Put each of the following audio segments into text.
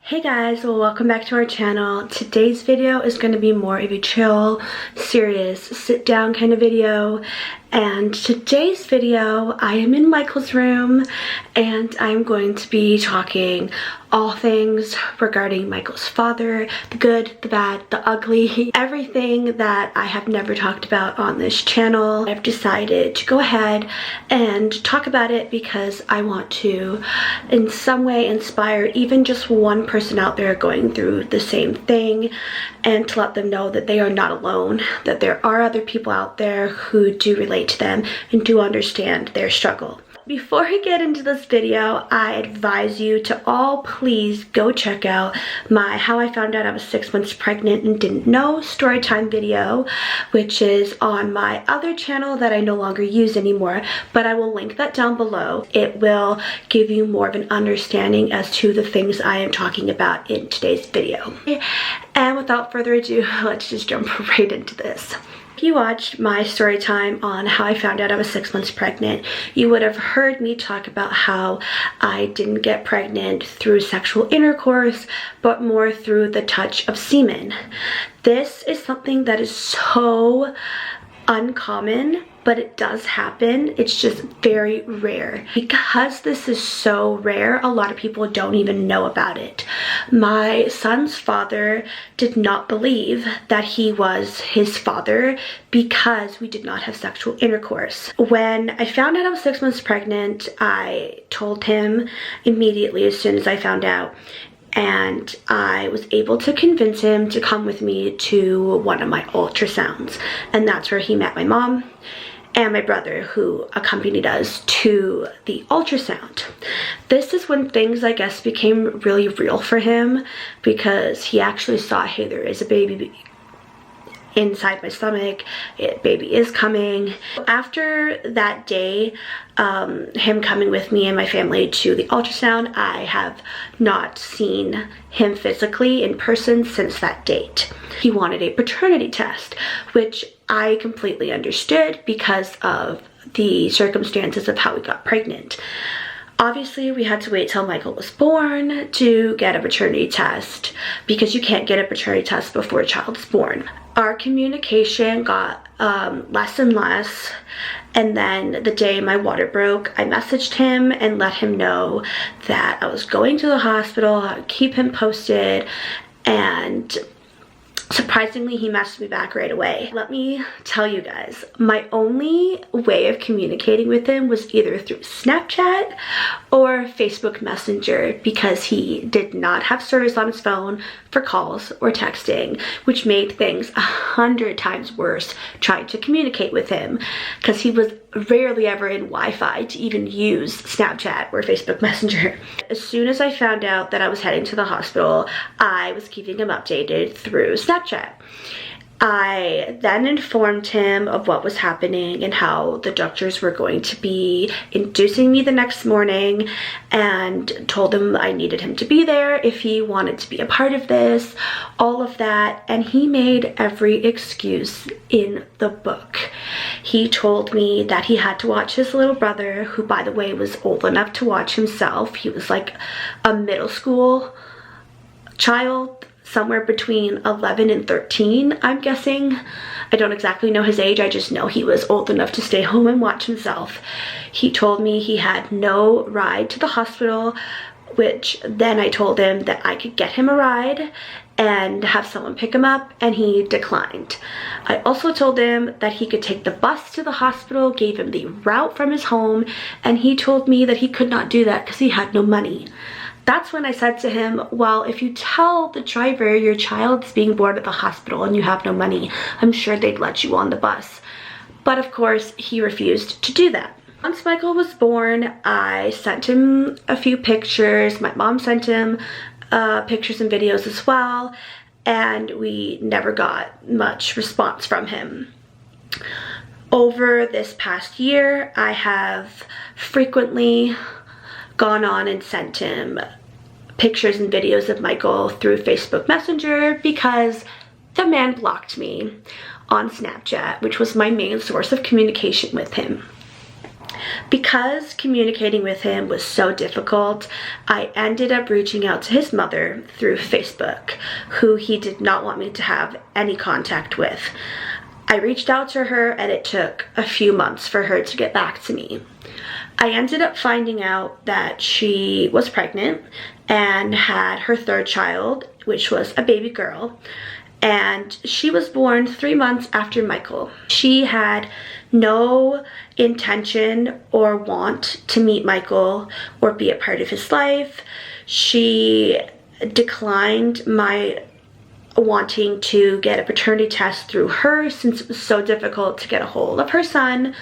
Hey guys, well, welcome back to our channel. Today's video is going to be more of a chill, serious, sit down kind of video. And today's video, I am in Michael's room and I'm going to be talking all things regarding Michael's father, the good, the bad, the ugly, everything that I have never talked about on this channel. I've decided to go ahead and talk about it because I want to in some way inspire even just one person out there going through the same thing, and to let them know that they are not alone, that there are other people out there who do relate to them and do understand their struggle. Before I get into this video, I advise you to all please go check out my How I Found Out I Was 6 Months Pregnant and Didn't Know storytime video, which is on my other channel that I no longer use anymore, but I will link that down below. It will give you more of an understanding as to the things I am talking about in today's video. And without further ado, let's just jump right into this. If you watched my story time on how I found out I was 6 months pregnant, you would have heard me talk about how I didn't get pregnant through sexual intercourse, but more through the touch of semen. This is something that is so uncommon, but it does happen. It's just very rare. Because this is so rare, a lot of people don't even know about it. My son's father did not believe that he was his father because we did not have sexual intercourse. When I found out I was 6 months pregnant, I told him immediately as soon as I found out, and I was able to convince him to come with me to one of my ultrasounds, and that's where he met my mom and my brother, who accompanied us to the ultrasound. This is when things, I guess, became really real for him, because he actually saw, hey, there is a baby inside my stomach, baby is coming. After that day, him coming with me and my family to the ultrasound, I have not seen him physically in person since that date. He wanted a paternity test, which I completely understood because of the circumstances of how we got pregnant. Obviously, we had to wait till Michael was born to get a paternity test, because you can't get a paternity test before a child is born. Our communication got less and less, and then the day my water broke, I messaged him and let him know that I was going to the hospital, I would keep him posted, and surprisingly, he messaged me back right away. Let me tell you guys, my only way of communicating with him was either through Snapchat or Facebook Messenger, because he did not have service on his phone for calls or texting, which made things 100 times worse trying to communicate with him, because he was rarely ever in Wi-Fi to even use Snapchat or Facebook Messenger. As soon as I found out that I was heading to the hospital, I was keeping him updated through Snapchat. I then informed him of what was happening and how the doctors were going to be inducing me the next morning, and told him I needed him to be there if he wanted to be a part of this, all of that, and he made every excuse in the book. He told me that he had to watch his little brother, who, by the way, was old enough to watch himself. He was like a middle school child, somewhere between 11 and 13, I'm guessing. I don't exactly know his age, I just know he was old enough to stay home and watch himself. He told me he had no ride to the hospital, which then I told him that I could get him a ride and have someone pick him up, and he declined. I also told him that he could take the bus to the hospital, gave him the route from his home, and he told me that he could not do that because he had no money. That's when I said to him, well, if you tell the driver your child's being born at the hospital and you have no money, I'm sure they'd let you on the bus. But of course, he refused to do that. Once Michael was born, I sent him a few pictures. My mom sent him pictures and videos as well, and we never got much response from him. Over this past year, I have frequently gone on and sent him pictures and videos of Michael through Facebook Messenger, because the man blocked me on Snapchat, which was my main source of communication with him. Because communicating with him was so difficult, I ended up reaching out to his mother through Facebook, who he did not want me to have any contact with. I reached out to her and it took a few months for her to get back to me. I ended up finding out that she was pregnant and had her third child, which was a baby girl, and she was born 3 months after Michael. She had no intention or want to meet Michael or be a part of his life. She declined my wanting to get a paternity test through her, since it was so difficult to get a hold of her son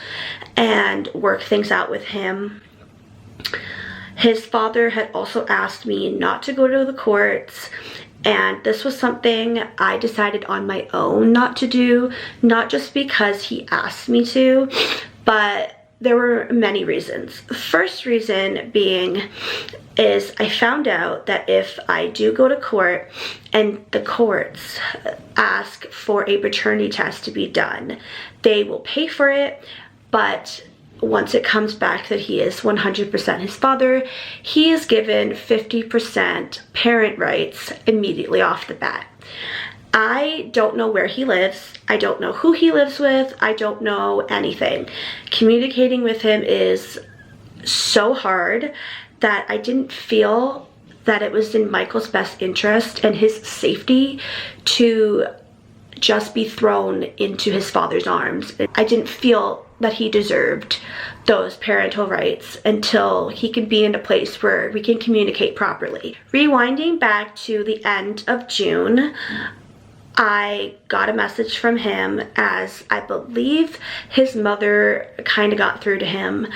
and work things out with him. His father had also asked me not to go to the courts, and this was something I decided on my own not to do, not just because he asked me to, but there were many reasons. The first reason being is I found out that if I do go to court and the courts ask for a paternity test to be done, they will pay for it, but once it comes back that he is 100% his father, he is given 50% parent rights immediately off the bat. I don't know where he lives. I don't know who he lives with. I don't know anything. Communicating with him is so hard that I didn't feel that it was in Michael's best interest and his safety to just be thrown into his father's arms. I didn't feel that he deserved those parental rights until he could be in a place where we can communicate properly. Rewinding back to the end of June, I got a message from him, as I believe his mother kind of got through to him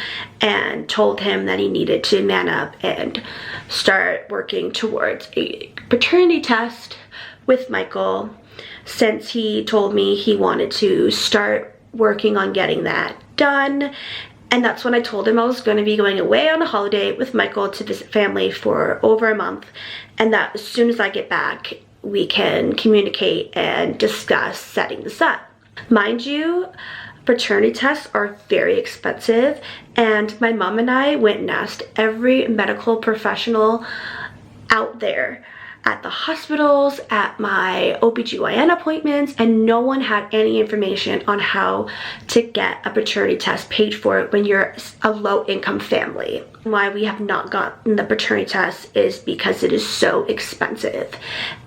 and told him that he needed to man up and start working towards a paternity test with Michael, since he told me he wanted to start working on getting that done. And that's when I told him I was going to be going away on a holiday with Michael to visit family for over a month, and that as soon as I get back, we can communicate and discuss setting this up. Mind you, paternity tests are very expensive, and my mom and I went and asked every medical professional out there, at the hospitals, at my OBGYN appointments, and no one had any information on how to get a paternity test paid for when you're a low-income family. Why we have not gotten the paternity test is because it is so expensive,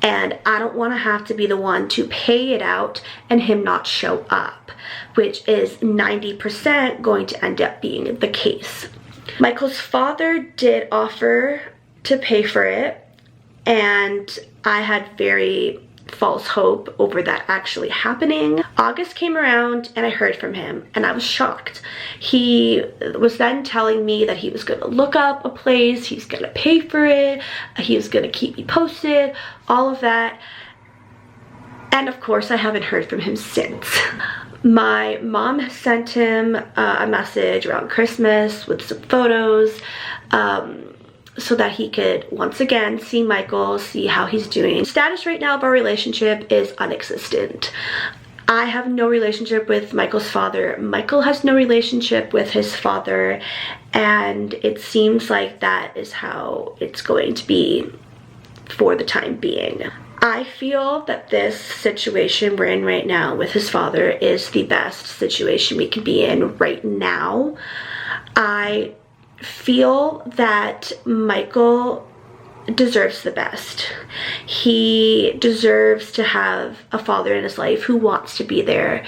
and I don't want to have to be the one to pay it out and him not show up, which is 90% going to end up being the case. Michael's father did offer to pay for it, and I had very false hope over that actually happening. August came around and I heard from him, and I was shocked. He was then telling me that he was going to look up a place, he's going to pay for it, he was going to keep me posted, all of that. And of course, I haven't heard from him since. My mom sent him a message around Christmas with some photos, so that he could once again see Michael, see how he's doing. The status right now of our relationship is unexistent. I have no relationship with Michael's father. Michael has no relationship with his father, and it seems like that is how it's going to be for the time being. I feel that this situation we're in right now with his father is the best situation we can be in right now. I feel that Michael deserves the best. He deserves to have a father in his life who wants to be there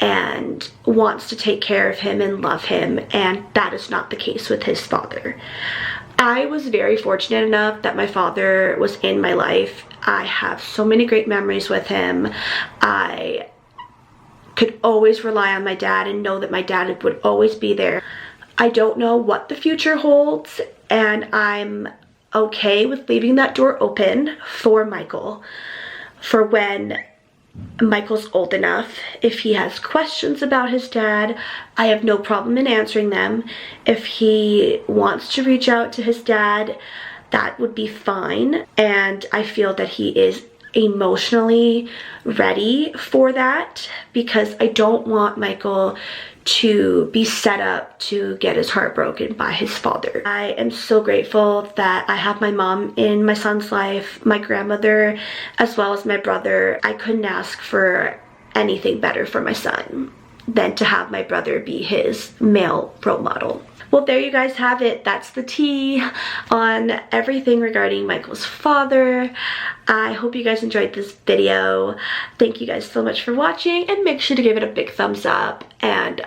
and wants to take care of him and love him, and that is not the case with his father. I was very fortunate enough that my father was in my life. I have so many great memories with him. I could always rely on my dad and know that my dad would always be there. I don't know what the future holds, and I'm okay with leaving that door open for Michael, for when Michael's old enough. If he has questions about his dad, I have no problem in answering them. If he wants to reach out to his dad, that would be fine, and I feel that he is emotionally ready for that, because I don't want Michael to be set up to get his heart broken by his father. I am so grateful that I have my mom in my son's life, my grandmother, as well as my brother. I couldn't ask for anything better for my son than to have my brother be his male role model. Well, there you guys have it. That's the tea on everything regarding Michael's father. I hope you guys enjoyed this video. Thank you guys so much for watching, and make sure to give it a big thumbs up and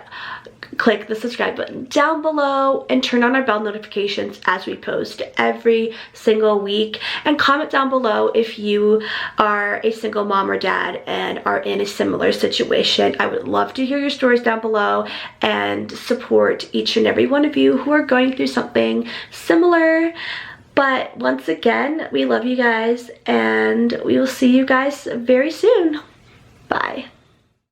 click the subscribe button down below and turn on our bell notifications as we post every single week. And comment down below if you are a single mom or dad and are in a similar situation. I would love to hear your stories down below and support each and every one of you who are going through something similar. But once again, we love you guys, and we will see you guys very soon. Bye.